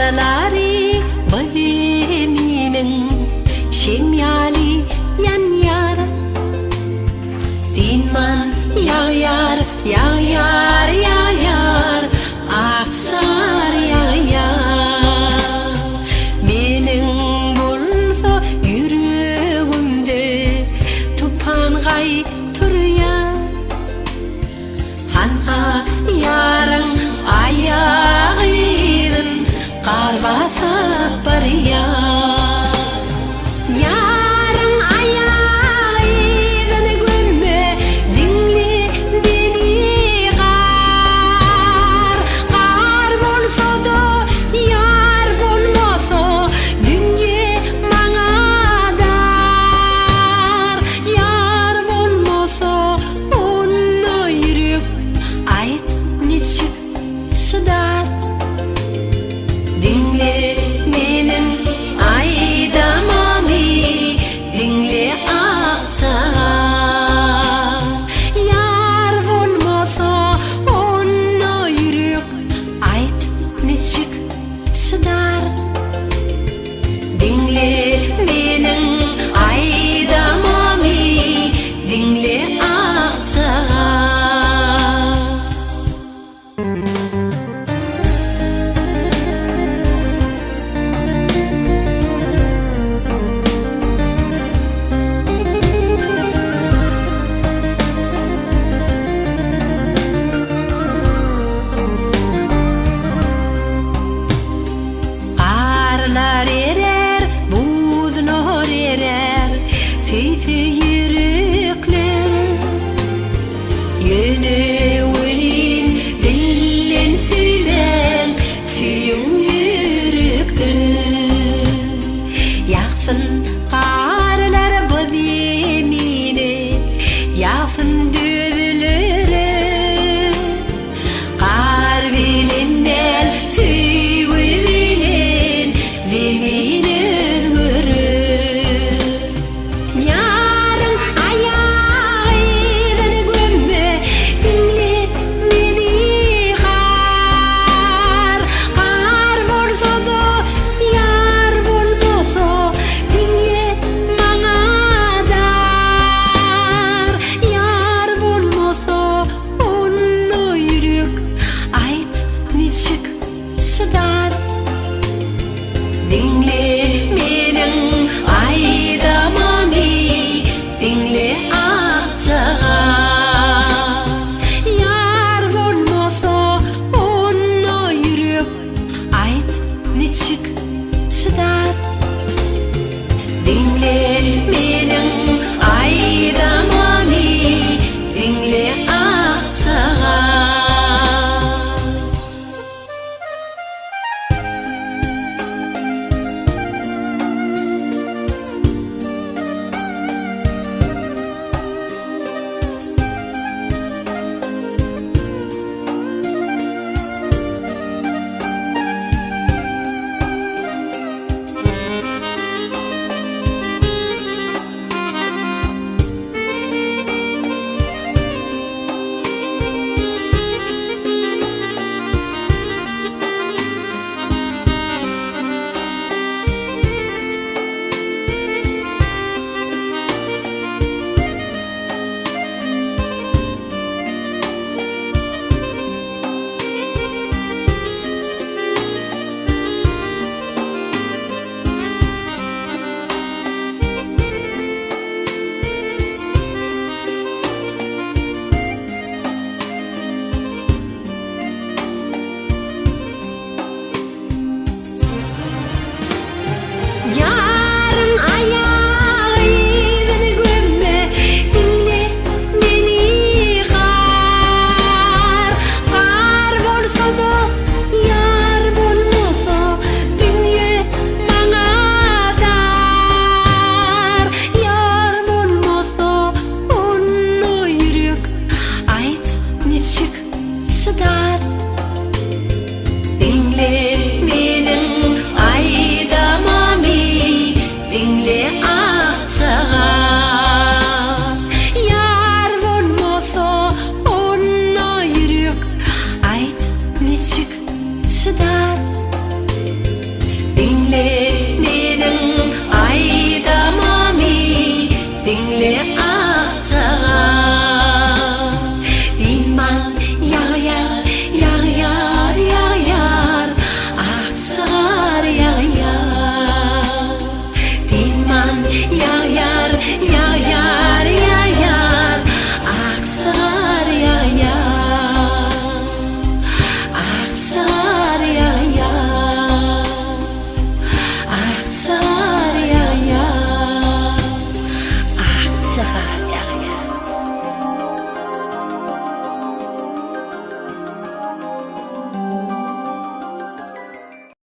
Karalari Baheminin Şemyali yan yar Dinman yağyar yağyar yağyar Akşar yağyar Menin bolsa yüreğimde Tupan gay turya Hanha yarın ayağıydın Kar basıp barıyar Yarın ayağıydın gülme Dinle beni kar Kar bolsa da yar bolmasa Dünya bana dar Yar bolmasa onu yürüp Ait niçik şıdar Dinle menin aydamamı Dinle akçar Yar bolmasa onu yürüp Ait niçik şıdar Dinle menin aydamamı Dinle akçar Karlar erer, buzlar erer Teyze yürekler Yönevinin dillen sülen Süyün yürektir Yaksın karlar buz yemine Yaksın düzülere Kar bilinler süyü bilen Zeminin hürür Yarın ayağıydın gömme Dinle beni kar Kar bolsa da yar bolmasa Dünya bana dar Yar bolmasa onu yürük Ait niçik şıdar Dinle menin aydamamı Dinle akçar Yar bolmasa onu yürüp Ait niçik şıdar Dinle menin aydamamı Dinle akçar Yarın ayağıydın gömme Dinle beni kar Kar bolsa da yar bolmasa Dünya bana dar Yar bolmasa onu yürük Ait niçik şıdar Dinle